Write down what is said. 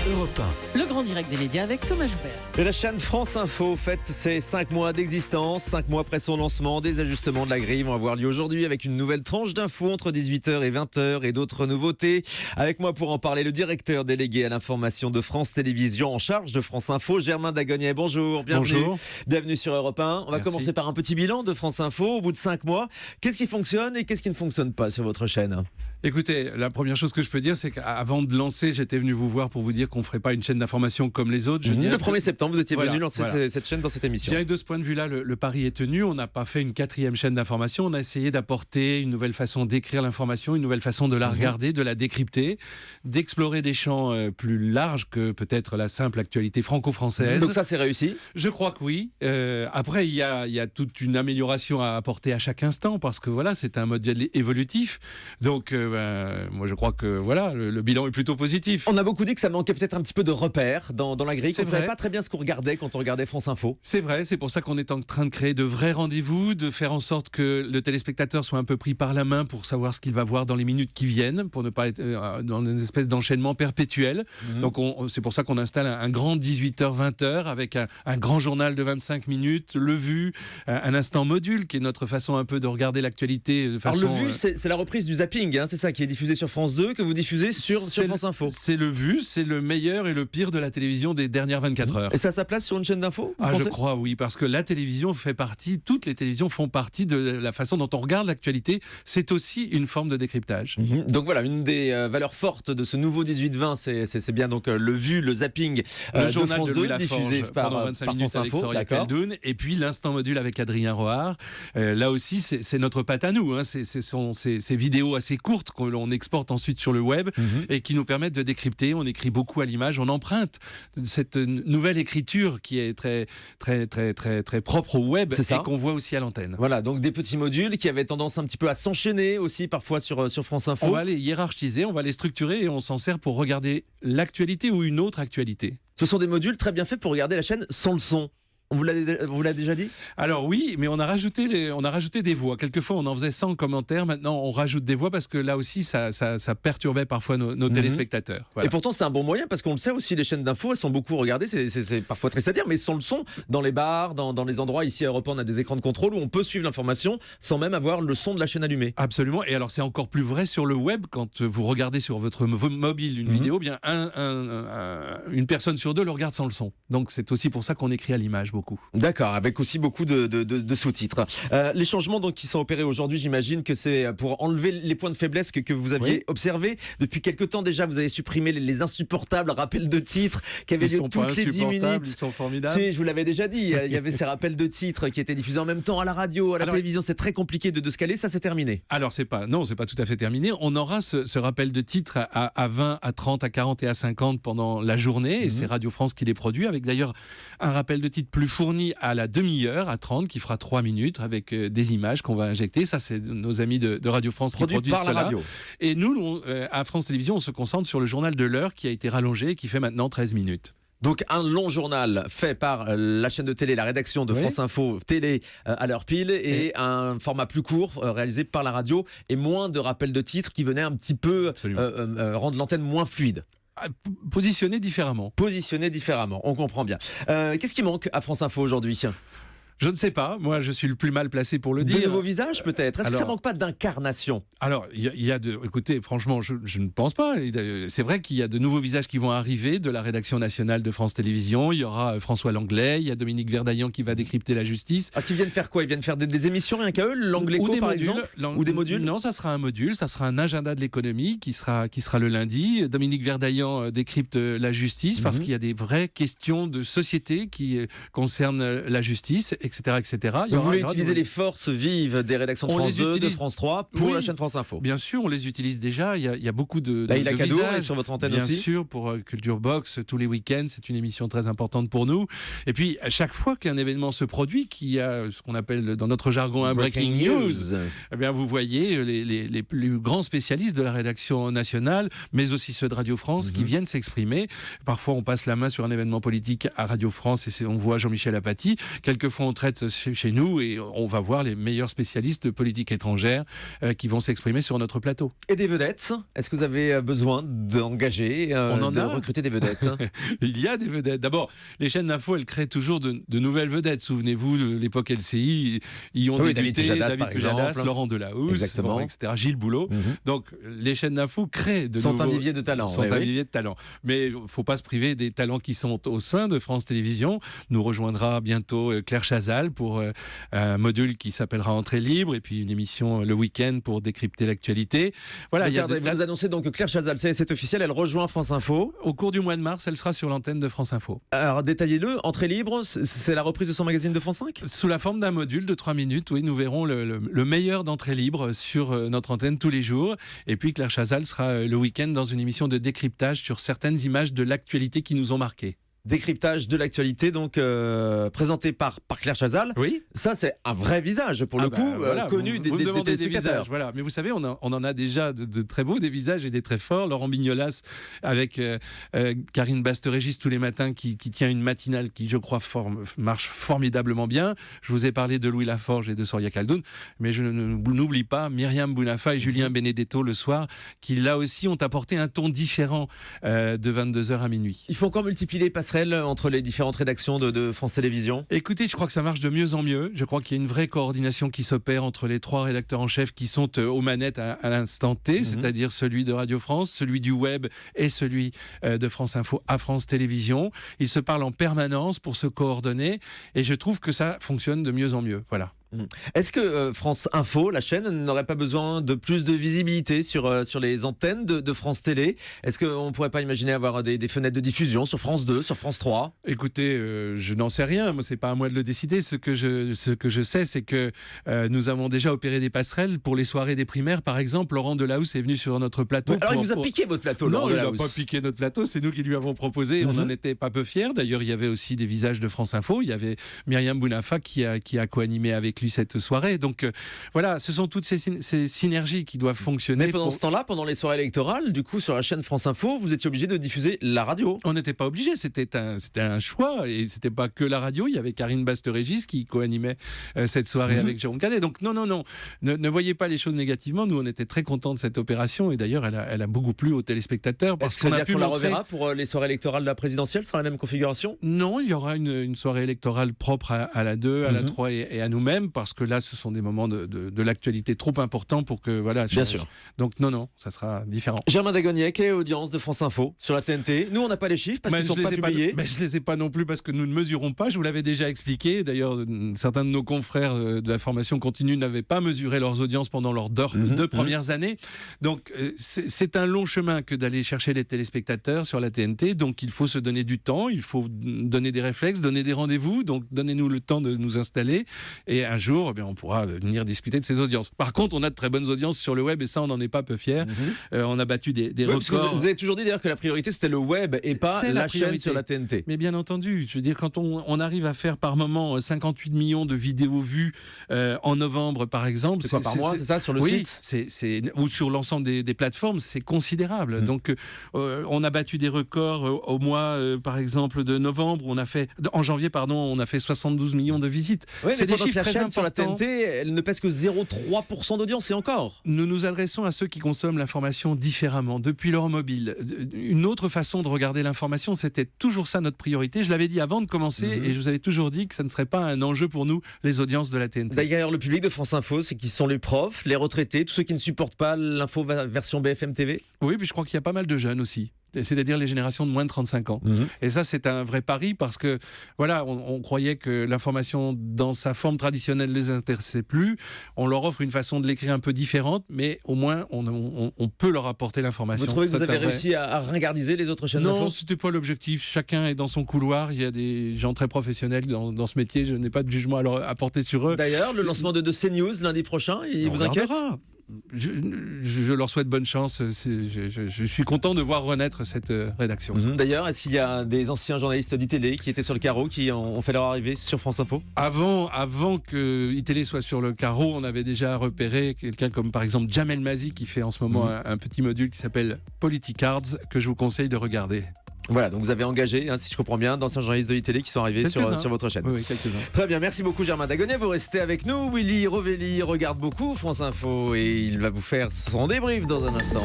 Europe 1. Le grand direct des médias avec Thomas Joubert. Et la chaîne France Info fête ses 5 mois d'existence. 5 mois après son lancement, des ajustements de la grille vont avoir lieu aujourd'hui avec une nouvelle tranche d'infos entre 18h et 20h et d'autres nouveautés. Avec moi pour en parler, le directeur délégué à l'information de France Télévisions en charge de France Info, Germain Dagognet. Bonjour, bienvenue. Bonjour. Bienvenue sur Europe 1. On va Merci. commencer par un petit bilan de France Info au bout de 5 mois. Qu'est-ce qui fonctionne et qu'est-ce qui ne fonctionne pas sur votre chaîne ? Écoutez, la première chose que je peux dire, c'est qu'avant de lancer, j'étais venu vous voir pour vous dire qu'on ne ferait pas une chaîne d'information comme les autres. Le 1er septembre, vous étiez Voilà, venu lancer voilà. cette chaîne dans cette émission. Je dirais que de ce point de vue-là, le pari est tenu. On n'a pas fait une 4e chaîne d'information. On a essayé d'apporter une nouvelle façon d'écrire l'information, une nouvelle façon de la regarder, de la décrypter, d'explorer des champs plus larges que peut-être la simple actualité franco-française. Donc ça, c'est réussi ? Je crois que oui. Après, il y a toute une amélioration à apporter à chaque instant parce que voilà, c'est un modèle évolutif. Donc, moi, je crois que voilà, le bilan est plutôt positif. On a beaucoup dit que ça manquait peut-être un petit peu de repères dans la grille, qu'on C'est ne savait vrai. pas très bien ce qu'on regardait quand on regardait France Info. C'est vrai, c'est pour ça qu'on est en train de créer de vrais rendez-vous, de faire en sorte que le téléspectateur soit un peu pris par la main pour savoir ce qu'il va voir dans les minutes qui viennent, pour ne pas être dans une espèce d'enchaînement perpétuel. Donc c'est pour ça qu'on installe un grand 18h-20h avec un grand journal de 25 minutes, le vu, un instant module qui est notre façon un peu de regarder l'actualité de façon... Alors le vu, c'est la reprise du zapping, hein, c'est ça, qui est diffusé sur France 2, que vous diffusez sur France Info. C'est le vu, c'est le meilleur et le pire de la télévision des dernières 24 heures. Et ça a sa place sur une chaîne d'info, vous Je pensez ? crois, oui, parce que la télévision fait partie, toutes les télévisions font partie de la façon dont on regarde l'actualité. C'est aussi une forme de décryptage. Donc voilà, une des valeurs fortes de ce nouveau 18-20, c'est bien donc le vu, le zapping Le de journal France de 2, Louis diffusé Laforge par pendant 25 par minutes France avec Info, Soria d'accord. Khaldoun, et puis l'instant module avec Adrien Roard. Là aussi, c'est notre patte à nous. Hein. Ces vidéos assez courtes que l'on exporte ensuite sur le web et qui nous permettent de décrypter. On écrit beaucoup à l'image, on emprunte cette nouvelle écriture qui est très, très, très, très, très propre au web C'est ça. et qu'on voit aussi à l'antenne. Voilà, donc des petits modules qui avaient tendance un petit peu à s'enchaîner aussi parfois sur France Info. On va les hiérarchiser, on va les structurer et on s'en sert pour regarder l'actualité ou une autre actualité. Ce sont des modules très bien faits pour regarder la chaîne sans le son. On vous l'a déjà dit ? Alors oui, mais on a rajouté des voix. Quelquefois, on en faisait 100 commentaires. Maintenant, on rajoute des voix parce que là aussi, ça perturbait parfois nos téléspectateurs. Voilà. Et pourtant, c'est un bon moyen parce qu'on le sait aussi, les chaînes d'infos, elles sont beaucoup regardées. C'est parfois triste à dire, mais sans le son, dans les bars, dans les endroits ici à Europe 1, on a des écrans de contrôle où on peut suivre l'information sans même avoir le son de la chaîne allumée. Absolument. Et alors, c'est encore plus vrai sur le web. Quand vous regardez sur votre mobile une vidéo, bien une personne sur deux le regarde sans le son. Donc, c'est aussi pour ça qu'on écrit à l'image beaucoup. D'accord, avec aussi beaucoup de sous-titres. Les changements donc qui sont opérés aujourd'hui, j'imagine que c'est pour enlever les points de faiblesse que vous aviez observés. Depuis quelque temps déjà, vous avez supprimé les insupportables rappels de titres qui avaient lieu toutes les 10 minutes. Ils sont formidables. Si, je vous l'avais déjà dit, il y avait ces rappels de titres qui étaient diffusés en même temps à la radio, à la télévision. C'est très compliqué de se caler, ça c'est terminé. Alors, c'est pas tout à fait terminé. On aura ce rappel de titres à 20, à 30, à 40 et à 50 pendant la journée. Et c'est Radio France qui les produit, avec d'ailleurs un rappel de titres plus fourni à la demi-heure, à 30, qui fera 3 minutes, avec des images qu'on va injecter. Ça, c'est nos amis de Radio France qui produisent par la cela. radio. Et nous, à France Télévisions, on se concentre sur le journal de l'heure qui a été rallongé et qui fait maintenant 13 minutes. Donc un long journal fait par la chaîne de télé, la rédaction de France Info Télé à l'heure pile, et un format plus court réalisé par la radio et moins de rappels de titres qui venaient un petit peu rendre l'antenne moins fluide. Positionné différemment. Positionné différemment, on comprend bien. Qu'est-ce qui manque à France Info aujourd'hui ? Je ne sais pas, moi je suis le plus mal placé pour le De dire. nouveaux visages peut-être ? Est-ce que ça manque pas d'incarnation ? Alors, écoutez, franchement, je ne pense pas. C'est vrai qu'il y a de nouveaux visages qui vont arriver de la rédaction nationale de France Télévisions. Il y aura François Langlais, il y a Dominique Verdaillan qui va décrypter la justice. Ah, qui viennent faire quoi ? Ils viennent faire des émissions rien qu'à eux ? L'Angléco par exemple ? Ou des modules ? Non, ça sera un module, ça sera un agenda de l'économie qui sera le lundi. Dominique Verdaillan décrypte la justice parce qu'il y a des vraies questions de société qui concernent la justice, etc. etc. Vous voulez utiliser les forces vives des rédactions de France 2, de France 3 pour la chaîne France Info ? Bien sûr, on les utilise déjà. Il y a beaucoup de Cadeau visages. est sur votre antenne bien aussi. Bien sûr, pour Culture Box, tous les week-ends, c'est une émission très importante pour nous. Et puis, à chaque fois qu'un événement se produit, qu'il y a ce qu'on appelle dans notre jargon un breaking news, eh bien, vous voyez les plus grands spécialistes de la rédaction nationale, mais aussi ceux de Radio France qui viennent s'exprimer. Parfois, on passe la main sur un événement politique à Radio France et on voit Jean-Michel Apathy. Quelquefois, on traite chez nous et on va voir les meilleurs spécialistes de politique étrangère qui vont s'exprimer sur notre plateau. Et des vedettes, est-ce que vous avez besoin d'engager, de recruter des vedettes? Il y a des vedettes. D'abord, les chaînes d'info, elles créent toujours de nouvelles vedettes. Souvenez-vous de l'époque LCI, y ont débuté David Pujadas, Laurent Delahousse, etc., Gilles Boulot. Donc, les chaînes d'info créent de nouveaux... un vivier de talent. Un vivier de talent. Mais il ne faut pas se priver des talents qui sont au sein de France Télévisions. Nous rejoindra bientôt Claire Chazal pour un module qui s'appellera Entrée libre et puis une émission le week-end pour décrypter l'actualité. Voilà, vous annoncez donc que Claire Chazal, c'est officiel, elle rejoint France Info. Au cours du mois de mars, elle sera sur l'antenne de France Info. Alors détaillez-le, Entrée libre, c'est la reprise de son magazine de France 5 ? Sous la forme d'un module de 3 minutes, oui, nous verrons le meilleur d'Entrée libre sur notre antenne tous les jours. Et puis Claire Chazal sera le week-end dans une émission de décryptage sur certaines images de l'actualité qui nous ont marqués. Décryptage de l'actualité, donc présenté par Claire Chazal. Oui. Ça, c'est un vrai visage, pour le coup, voilà, connu des visages. Voilà. Mais vous savez, on en a déjà de très beaux, des visages et des très forts. Laurent Bignolas avec Karine Basterégis tous les matins qui tient une matinale qui, je crois, marche formidablement bien. Je vous ai parlé de Louis Laforge et de Soria Khaldoun, mais je n'oublie pas Myriam Bounafa et Julien Benedetto le soir, qui là aussi ont apporté un ton différent de 22h à minuit. Il faut encore multiplier les passerelles entre les différentes rédactions de France Télévisions? Écoutez, je crois que ça marche de mieux en mieux. Je crois qu'il y a une vraie coordination qui s'opère entre les 3 rédacteurs en chef qui sont aux manettes à l'instant T, c'est-à-dire celui de Radio France, celui du web et celui de France Info à France Télévisions. Ils se parlent en permanence pour se coordonner et je trouve que ça fonctionne de mieux en mieux. Voilà. Est-ce que France Info, la chaîne, n'aurait pas besoin de plus de visibilité sur les antennes de France Télé? Est-ce qu'on ne pourrait pas imaginer avoir des fenêtres de diffusion sur France 2, sur France 3? Écoutez, je n'en sais rien. Moi, c'est pas à moi de le décider. Ce que je sais, c'est que nous avons déjà opéré des passerelles pour les soirées des primaires. Par exemple, Laurent Delahousse est venu sur notre plateau. Alors, il vous a piqué votre plateau, Laurent Delahousse? Non, il n'a pas piqué notre plateau. C'est nous qui lui avons proposé. On n'en était pas peu fiers. D'ailleurs, il y avait aussi des visages de France Info. Il y avait Myriam Bounafa qui a co-animé avec lui cette soirée. Donc voilà, ce sont toutes ces synergies qui doivent fonctionner. Mais pendant ce temps-là, pendant les soirées électorales, du coup, sur la chaîne France Info, vous étiez obligé de diffuser la radio. On n'était pas obligé, c'était un choix. Et c'était pas que la radio. Il y avait Karine Basterégis qui co-animait cette soirée avec Jérôme Canet. Donc non, ne voyez pas les choses négativement. Nous, on était très contents de cette opération. Et d'ailleurs, elle a beaucoup plu aux téléspectateurs. Est-ce qu'on la reverra pour les soirées électorales de la présidentielle? Ce sera la même configuration? Non, il y aura une soirée électorale propre à la 2, à la 3 et à nous-mêmes, parce que là, ce sont des moments de l'actualité trop importants pour que voilà. Bien sûr. Donc non, ça sera différent. Germain Dagonier, quelle est l'audience de France Info sur la TNT? Nous, on n'a pas les chiffres parce qu'ils ne sont pas publiés. Je les ai pas non plus parce que nous ne mesurons pas. Je vous l'avais déjà expliqué. D'ailleurs, certains de nos confrères de la formation continue n'avaient pas mesuré leurs audiences pendant leurs 2 premières années. Donc c'est un long chemin que d'aller chercher les téléspectateurs sur la TNT. Donc il faut se donner du temps, il faut donner des réflexes, donner des rendez-vous. Donc donnez-nous le temps de nous installer et un jour, on pourra venir discuter de ces audiences. Par contre, on a de très bonnes audiences sur le web et ça, on n'en est pas peu fiers. On a battu des records. Vous avez toujours dit d'ailleurs que la priorité, c'était le web et pas la chaîne sur la TNT. Mais bien entendu, je veux dire, quand on arrive à faire par moment 58 millions de vidéos vues en novembre, par exemple. C'est quoi, par mois, c'est ça, sur le site? Ou sur l'ensemble des plateformes, c'est considérable. Donc, on a battu des records au mois, par exemple, de novembre. En janvier, on a fait 72 millions de visites. Oui, c'est des chiffres très importants. Sur la TNT, elle ne pèse que 0,3% d'audience, et encore. Nous nous adressons à ceux qui consomment l'information différemment, depuis leur mobile. Une autre façon de regarder l'information, c'était toujours ça notre priorité. Je l'avais dit avant de commencer et je vous avais toujours dit que ça ne serait pas un enjeu pour nous, les audiences de la TNT. D'ailleurs, le public de France Info, c'est qui sont les profs, les retraités, tous ceux qui ne supportent pas l'info version BFM TV? Oui, puis je crois qu'il y a pas mal de jeunes aussi. C'est-à-dire les générations de moins de 35 ans. Et ça, c'est un vrai pari parce que, voilà, on croyait que l'information dans sa forme traditionnelle ne les intéressait plus. On leur offre une façon de l'écrire un peu différente, mais au moins, on peut leur apporter l'information. Vous trouvez que vous avez réussi à ringardiser les autres chaînes d'info? Non, c'était pas l'objectif. Chacun est dans son couloir. Il y a des gens très professionnels dans ce métier. Je n'ai pas de jugement à porter sur eux. D'ailleurs, le lancement de CNews lundi prochain, il vous inquiète? Je leur souhaite bonne chance. Je suis content de voir renaître cette rédaction. D'ailleurs, est-ce qu'il y a des anciens journalistes d'ITélé qui étaient sur le carreau, qui ont fait leur arrivée sur France Info? Avant que ITélé soit sur le carreau, on avait déjà repéré quelqu'un comme par exemple Jamel Mazy qui fait en ce moment un petit module qui s'appelle Politicards, que je vous conseille de regarder. Voilà, donc vous avez engagé, si je comprends bien, d'anciens journalistes de l'ITélé qui sont arrivés sur votre chaîne. Oui, quelques-uns. Très bien, merci beaucoup Germain Dagonet. Vous restez avec nous. Willy Rovelli regarde beaucoup France Info et il va vous faire son débrief dans un instant.